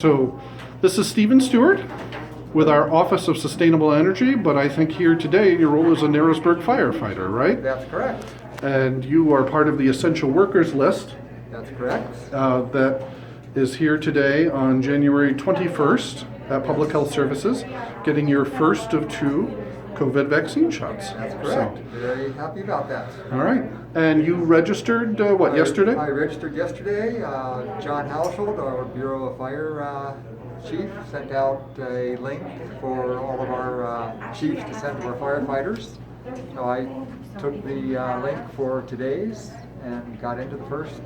So this is Stephen Stuart with our Office of Sustainable Energy, but I think here today your role is a Narrowsburg firefighter, right? That's correct. And you are part of the essential workers list That's correct. that is here today on January 21st at Public Health Services, getting your first of two COVID vaccine shots. That's correct. Very happy about that. All right. And you registered, yesterday? I registered yesterday. John Haushold, our Bureau of Fire chief, sent out a link for all of our chiefs to send to our firefighters. So I took the link for today's and got into the first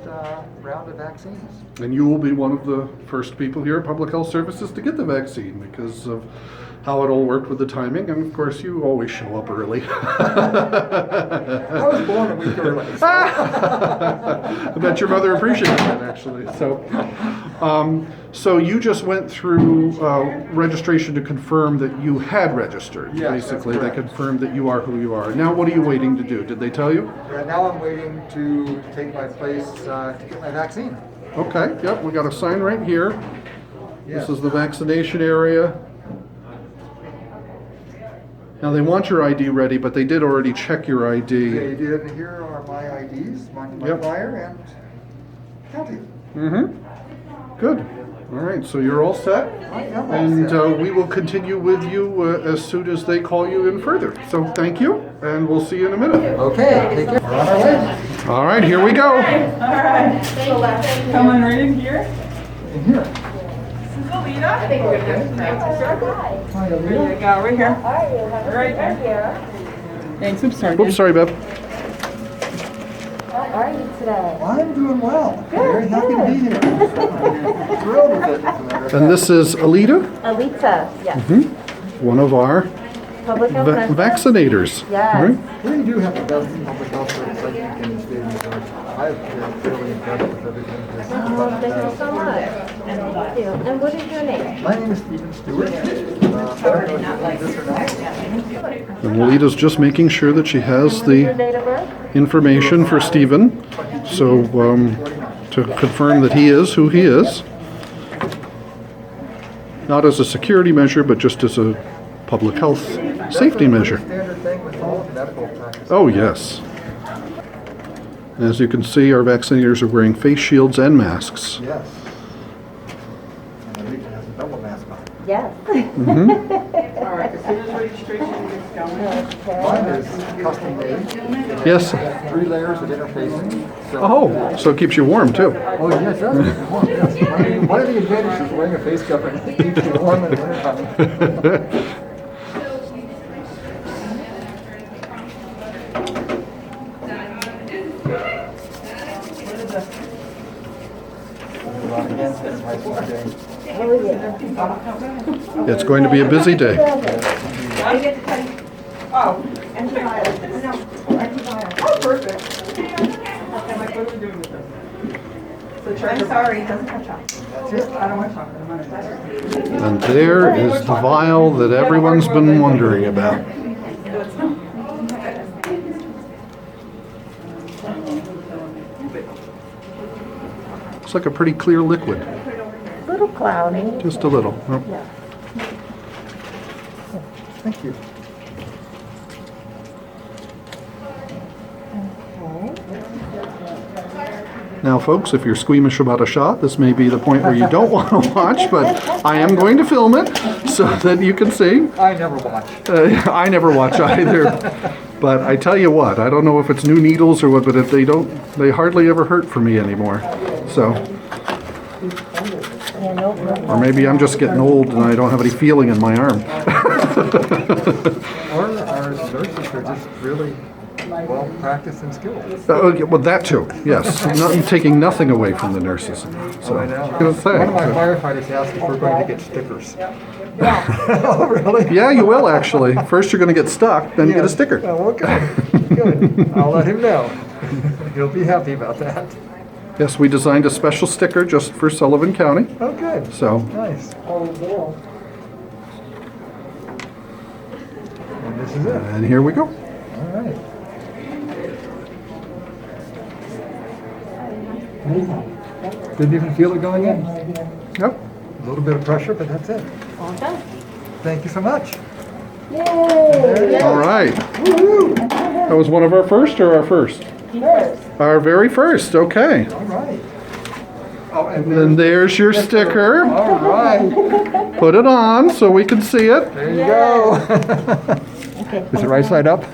round of vaccines. And you will be one of the first people here at Public Health Services to get the vaccine because of how it all worked with the timing. And of course, you always show up early. I was born a week early. So. I bet your mother appreciated that, actually. So you just went through registration to confirm that you had registered. Yes, basically, that's they correct. confirmed that you are who you are. Now, what are you waiting to do? Did they tell you? Right now I'm waiting to take my place to get my vaccine. Okay. Yep. We got a sign right here. Yes. This is the vaccination area. Now they want your ID ready, but they did already check your ID. They did. Here are my IDs, my Yep. flyer, and healthy. Mm-hmm. Good. All right, so you're all set, I am all and set. we will continue with you as soon as they call you in further. So thank you, and we'll see you in a minute. Okay, take care. We're on our way. All right, here we go. All right. Coming right in here. In here. This is Alita. I think we're going to Hi, There Alita. you go, right here. Right there. Thanks, I'm sorry. Oops, sorry, Beth. How are you today? I'm doing well. Very happy to be here. Thrilled with it, as a matter of And this is Alita, Alita, yes. one of our Public health nurse. vaccinators. Yes. All right. fact. We do have the best public health service I think in the state of New York. I've been really impressed with everything. Oh, thank you so much. Thank you. And what is your name? My name is Stephen Stuart. I don't know if you need this or not. And Alita's just making sure that she has Your the date of birth? information for Stephen, so to confirm that he is who he is. Not as a security measure, but just as a public health safety measure. Standard thing with all medical practice. Oh, yes. As you can see, our vaccinators are wearing face shields and masks. Yes. And Alita has a double mask on. Yes. All right, as soon as registration gets going. Mine is custom made. Yes. 3 layers of interfacing. So Oh, so it keeps you warm, too. Oh, yes, that's keep you warm, yes. One of the advantages of wearing a face covering is it keeps you warm in the wintertime. Oh, yeah. It's going to be a busy day. I get to tell you. Oh, antibiotics. No, antibiotics. Oh, perfect. Like, what are we doing with this? I'm sorry, it doesn't have chocolate. I don't want chocolate. I'm on a diet. And there is the vial that everyone's been wondering about. It's like a pretty clear liquid, A little cloudy. just a little. Oh. Yeah. Thank you. Now, folks, if you're squeamish about a shot, this may be the point where you don't want to watch, but I am going to film it so that you can see. I never watch. I never watch either, but I tell you what, I don't know if it's new needles or what, but if they hardly ever hurt for me anymore. So, Yeah, no problem. or maybe I'm just getting old and I don't have any feeling in my arm. Or our nurses are just really well practiced and skilled. Well, that too, yes. Taking nothing away from the nurses. So, I know. I was gonna say. One of my firefighters asked if we're going to get stickers. Oh, really? Yeah, you will actually. First you're going to get stuck, then you get a sticker. Oh, okay. Good. I'll let him know. He'll be happy about that. Yes, we designed a special sticker just for Sullivan County. Oh, good. So, Nice. And this is it. and here we go. All right. Didn't even feel it going in. Yep. A little bit of pressure, but that's it. All done. Thank you so much. All right. That was one of our first or our first? Our very first, okay. All right. Oh, And there's your sticker. all right. Put it on so we can see it. There you go. Is it right side up?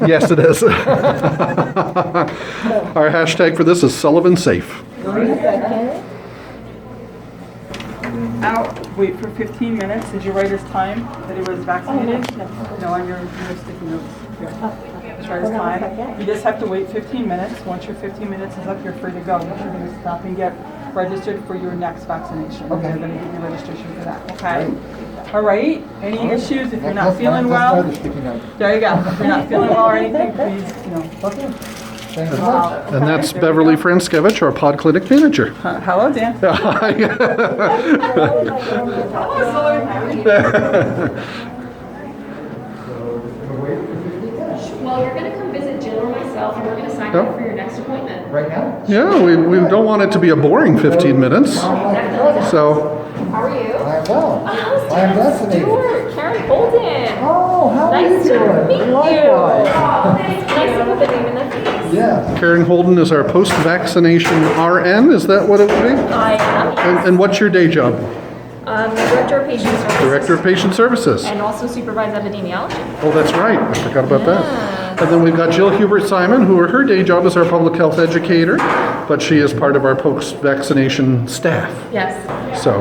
Yes, it is. Our hashtag for this is Sullivan Safe. Now, wait for 15 minutes. Did you write his time that he was vaccinated? No, on your sticky notes. Here. Just write his time. You just have to wait 15 minutes. Once your 15 minutes is up, you're free to go. You're going to stop and get registered for your next vaccination. Okay. They're going to give you registration for that. Okay? All right. Any issues? If you're not feeling well, there you go. If you're not feeling well or anything, please, Okay. Thanks so much. And that's Beverly Franskevich, our pod clinic manager. Hello, Dan. Well, you're going to come visit Jill or myself, and we're going to sign Yep. up for your next appointment. Right now? Yeah, we don't want it to be a boring 15 minutes. So, How are you? I'm well. Oh, I am vaccinated. Stuart, Karen Holden. Oh, how are you Nice to doing? meet you. Likewise. Nice to put the name in the face. Yes. Karen Holden is our post-vaccination RN, is that what it would be? I am. And what's your day job? Director of Patient Services. Director of Patient Services. And also supervise epidemiology. Oh, that's right, I forgot about that. And then we've got Jill Hubert-Simon, who her day job is our public health educator, but she is part of our post-vaccination staff. Yes. So,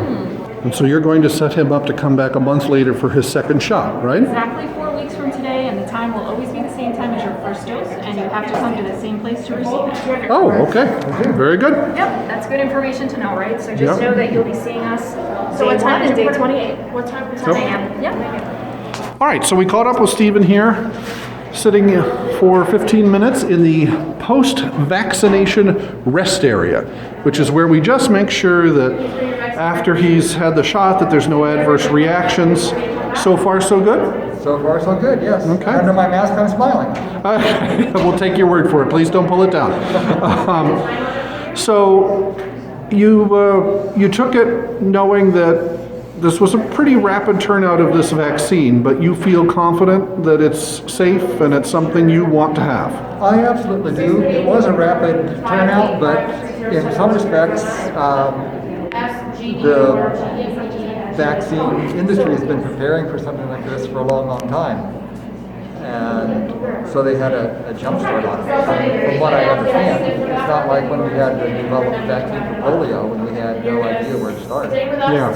and so you're going to set him up to come back a month later for his second shot, right? Exactly 4 weeks from today, and the time will always be the same time as your first dose, and you have to come to the same place to receive it. Oh, okay, very good. Yep, that's good information to know, right? So just Yep. know that you'll be seeing us. So what time is day 28? What time? 10 a.m. Yep. All right, so we caught up with Stephen here, sitting for 15 minutes in the post-vaccination rest area, which is where we just make sure that after he's had the shot that there's no adverse reactions. So far, so good? So far, so good, yes. Okay. Under my mask, I'm smiling. We'll take your word for it. Please don't pull it down. So you took it knowing that this was a pretty rapid turnout of this vaccine, but you feel confident that it's safe and it's something you want to have. I absolutely do. It was a rapid turnout, but in some respects, the vaccine industry has been preparing for something like this for a long, long time. And so they had a jump start on it. From what I understand, it's not like when we had to develop a vaccine for polio and we had no idea where to start. Yeah.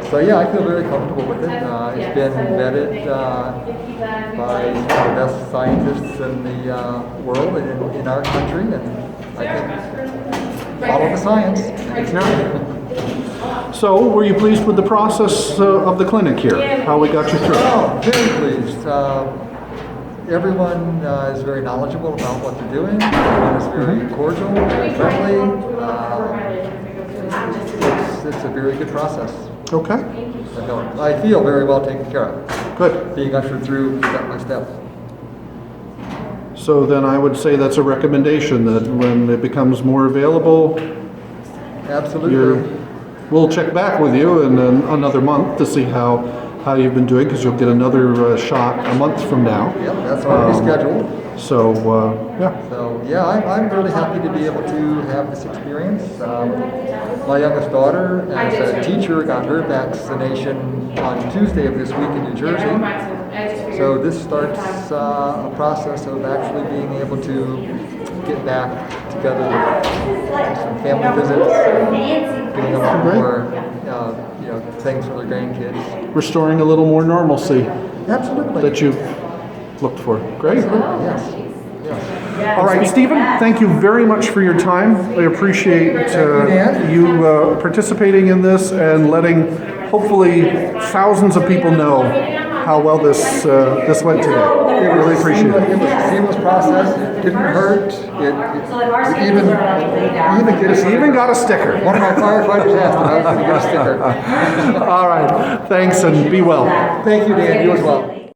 So yeah, I feel very comfortable with it. It's been vetted by some of the best scientists in the world and in our country, and I think follow the science. So, were you pleased with the process of the clinic here? How we got you through? Oh, very pleased. Everyone is very knowledgeable about what they're doing. Everyone is very cordial, very friendly. It's a very good process. Okay, I feel very well taken care of, good. being ushered through step by step. So then I would say that's a recommendation that when it becomes more available, Absolutely. we'll check back with you in another month to see how you've been doing, because you'll get another shot a month from now. Yep, that's already scheduled. So, yeah. So yeah, I'm really happy to be able to have this experience. My youngest daughter, as a teacher, got her vaccination on Tuesday of this week in New Jersey. So this starts a process of actually being able to get back together with some family visits, getting them more things for their grandkids. Restoring a little more normalcy Absolutely. that you've looked for. Great. Yes. Yes. All right, Stephen, thank you very much for your time. I appreciate you participating in this and letting, hopefully, thousands of people know how well this went today. I really appreciate it. It was a seamless process. It didn't hurt. It Even got a sticker. One of my firefighters asked if I was going to get a sticker. All right, thanks and be well. Thank you, Dan. You as well.